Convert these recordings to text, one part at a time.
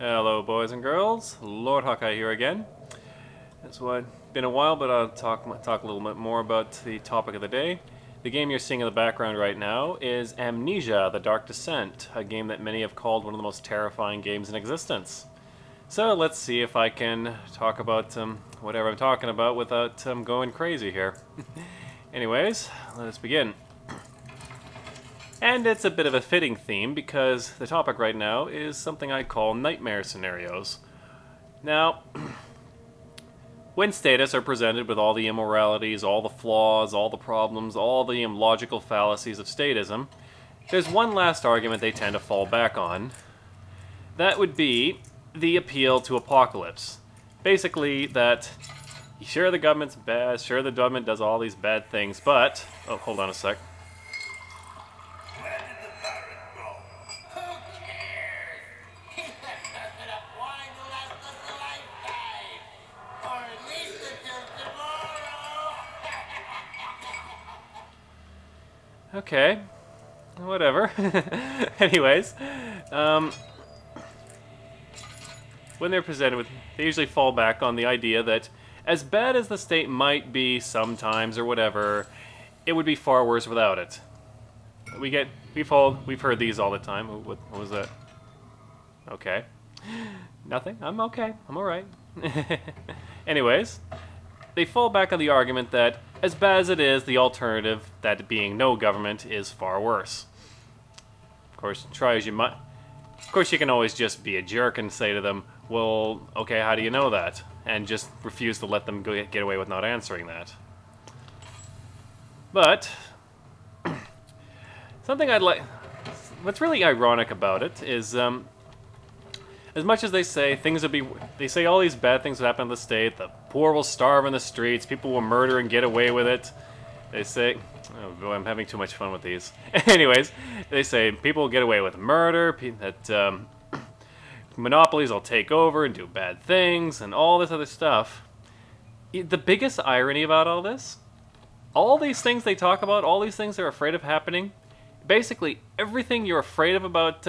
Hello boys and girls, Lord Hawkeye here again. It's been a while, but I'll talk a little bit more about the topic of the day. The game you're seeing in the background right now is Amnesia: The Dark Descent, a game that many have called one of the most terrifying games in existence. So let's see if I can talk about whatever I'm talking about without going crazy here. Anyways, let us begin. And it's a bit of a fitting theme because the topic right now is something I call nightmare scenarios. Now, when statists are presented with all the immoralities, all the flaws, all the problems, all the logical fallacies of statism, there's one last argument they tend to fall back on. That would be the appeal to apocalypse. Basically that, sure the government's bad, sure the government does all these bad things, but... Oh, hold on a sec. Okay, whatever. Anyways, when they're presented with, they usually fall back on the idea that as bad as the state might be sometimes or whatever, it would be far worse without it. We've heard these all the time. What was that? Okay, nothing. I'm okay. I'm all right. Anyways, they fall back on the argument that as bad as it is, the alternative, that being no government, is far worse. Of course, try as you might. Of course, you can always just be a jerk and say to them, well, okay, how do you know that? And just refuse to let them get away with not answering that. But, something I'd like... What's really ironic about it is, as much as they say things will be... They say all these bad things will happen in the state, the poor will starve in the streets, people will murder and get away with it. They say... Oh boy, I'm having too much fun with these. Anyways, they say people will get away with murder, that monopolies will take over and do bad things, and all this other stuff. The biggest irony about all this, all these things they talk about, all these things they're afraid of happening, basically everything you're afraid of about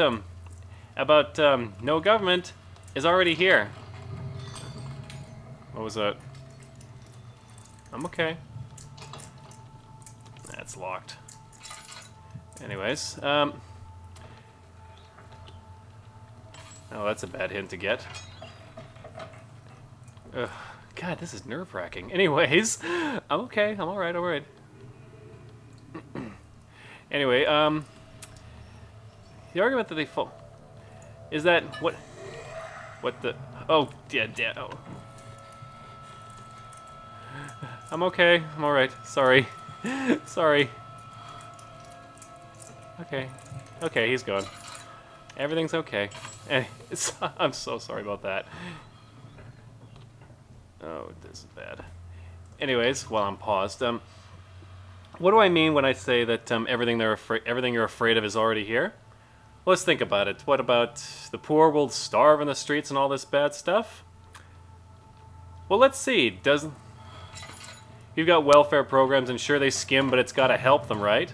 no government is already here. What was that? I'm okay. That's locked. Anyways, oh, that's a bad hint to get. Ugh, God, this is nerve-wracking. Anyways, I'm okay. I'm alright, alright. Anyway, the argument that they fall... Is that what the... Oh, yeah, oh. I'm okay. I'm alright. Sorry. Sorry. Okay. Okay, he's gone. Everything's okay. I'm so sorry about that. Oh, this is bad. Anyways, while I'm paused, what do I mean when I say that everything you're afraid of is already here? Let's think about it. What about the poor will starve in the streets and all this bad stuff? Well, let's see. You've got welfare programs, and sure they skim, but it's got to help them, right?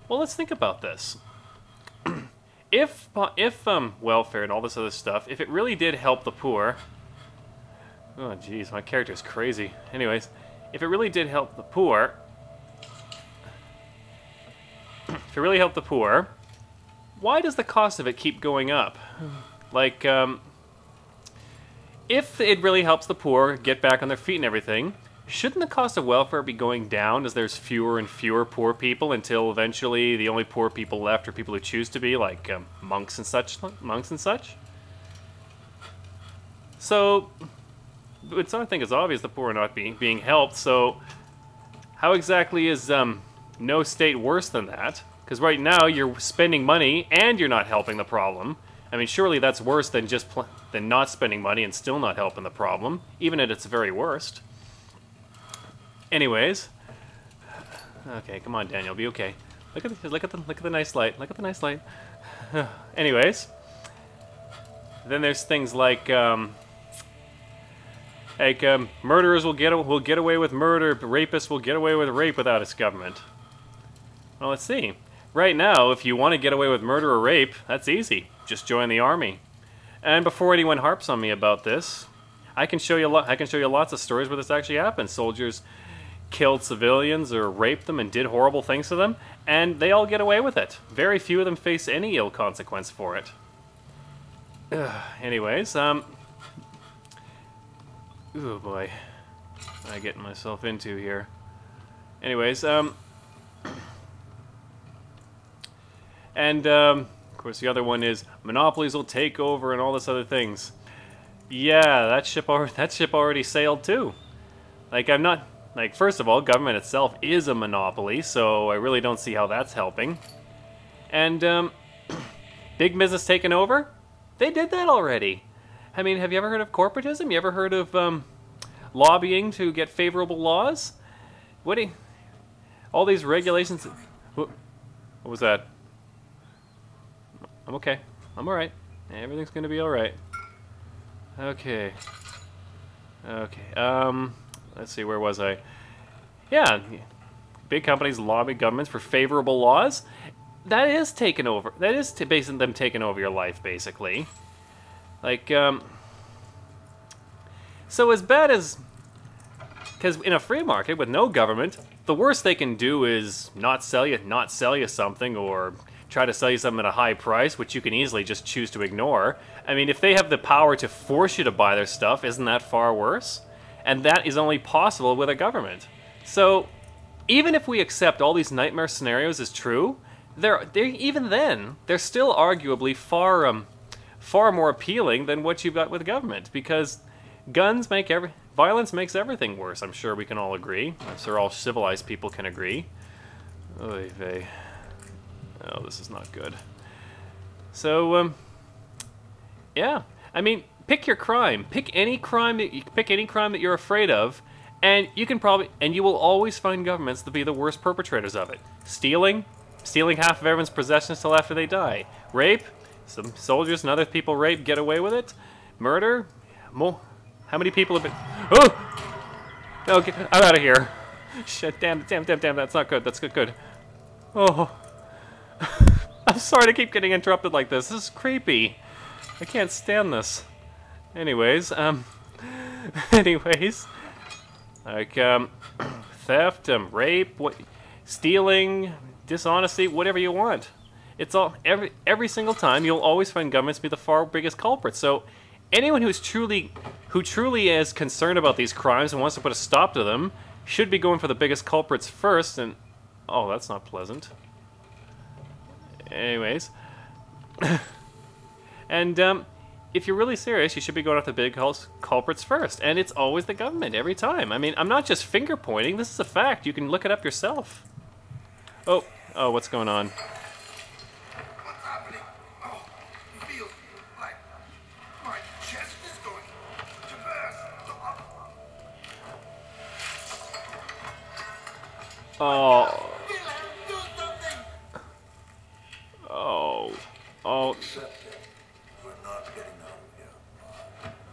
Well, let's think about this. If welfare and all this other stuff, if it really did help the poor... Oh, jeez, my character's crazy. Anyways, if it really did help the poor... If it really helped the poor, why does the cost of it keep going up? Like, if it really helps the poor get back on their feet and everything, shouldn't the cost of welfare be going down as there's fewer and fewer poor people until eventually the only poor people left are people who choose to be, like monks and such? So, it's I think it's obvious the poor are not being helped. So, how exactly is no state worse than that? Because right now you're spending money and you're not helping the problem. I mean, surely that's worse than than not spending money and still not helping the problem, even at its very worst. Anyways, okay, come on, Daniel, be okay. Look at the nice light. Look at the nice light. Anyways, then there's things like murderers will get away with murder, rapists will get away with rape without its government. Well, let's see. Right now, if you want to get away with murder or rape, that's easy. just join the army. And before anyone harps on me about this, I can show you lots of stories where this actually happened. Soldiers killed civilians or raped them and did horrible things to them, and they all get away with it. Very few of them face any ill consequence for it. Anyways, oh boy, what am I getting myself into here? Anyways, of course the other one is monopolies will take over and all this other things. Yeah, that ship already sailed too. Like, I'm not, like, first of all, government itself is a monopoly, so I really don't see how that's helping. And, big business taking over? They did that already. I mean, have you ever heard of corporatism? You ever heard of, lobbying to get favorable laws? All these regulations... What was that? I'm okay. I'm alright. Everything's gonna be alright. Okay. Okay, let's see, where was I? Yeah, big companies lobby governments for favorable laws. That is taking over. That is basically them taking over your life, basically. Like, so as bad as... Because in a free market with no government, the worst they can do is not sell you something, or try to sell you something at a high price, which you can easily just choose to ignore. I mean, if they have the power to force you to buy their stuff, isn't that far worse? And that is only possible with a government. So, even if we accept all these nightmare scenarios as true, even then, they're still arguably far more appealing than what you've got with government, because violence makes everything worse. I'm sure we can all agree. I'm sure all civilized people can agree. Oy vey. Oh, this is not good. So, yeah. I mean, pick your crime. Pick any crime that you're afraid of, and you will always find governments to be the worst perpetrators of it. Stealing half of everyone's possessions till after they die. Rape, some soldiers and other people rape, get away with it. Murder, how many people have been... Oh! Okay, I'm out of here. Shit, damn, that's not good. That's good. Oh. I'm sorry to keep getting interrupted like this. This is creepy. I can't stand this. Anyways, like, theft, rape, stealing, dishonesty, whatever you want. It's all, every single time, you'll always find governments to be the far biggest culprits. So, anyone who truly is concerned about these crimes and wants to put a stop to them should be going for the biggest culprits first, and... Oh, that's not pleasant. Anyways. And, if you're really serious, you should be going after the big culprits first. And it's always the government, every time. I mean, I'm not just finger pointing, this is a fact. You can look it up yourself. Oh, what's going on? What's happening? Oh, it feels like my chest is going to burst. Oh. Oh. Accept it. We're not getting out of here.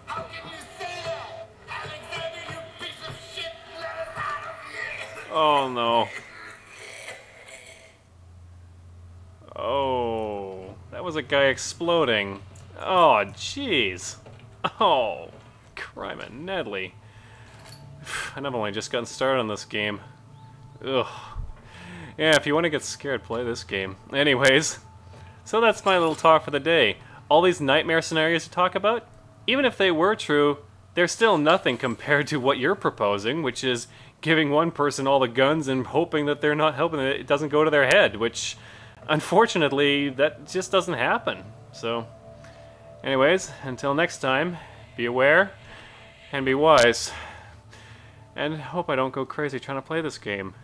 How can you say that? Alexander, you piece of shit! Let us out of here! Oh no. Oh, that was a guy exploding. Oh, jeez. Oh, crime and Nedley. And I've only just gotten started on this game. Ugh. Yeah, if you want to get scared, play this game. Anyways, so that's my little talk for the day. All these nightmare scenarios to talk about, even if they were true, they're still nothing compared to what you're proposing, which is giving one person all the guns and hoping that they're not helping, that it doesn't go to their head, which, unfortunately, that just doesn't happen. So, anyways, until next time, be aware and be wise. And hope I don't go crazy trying to play this game.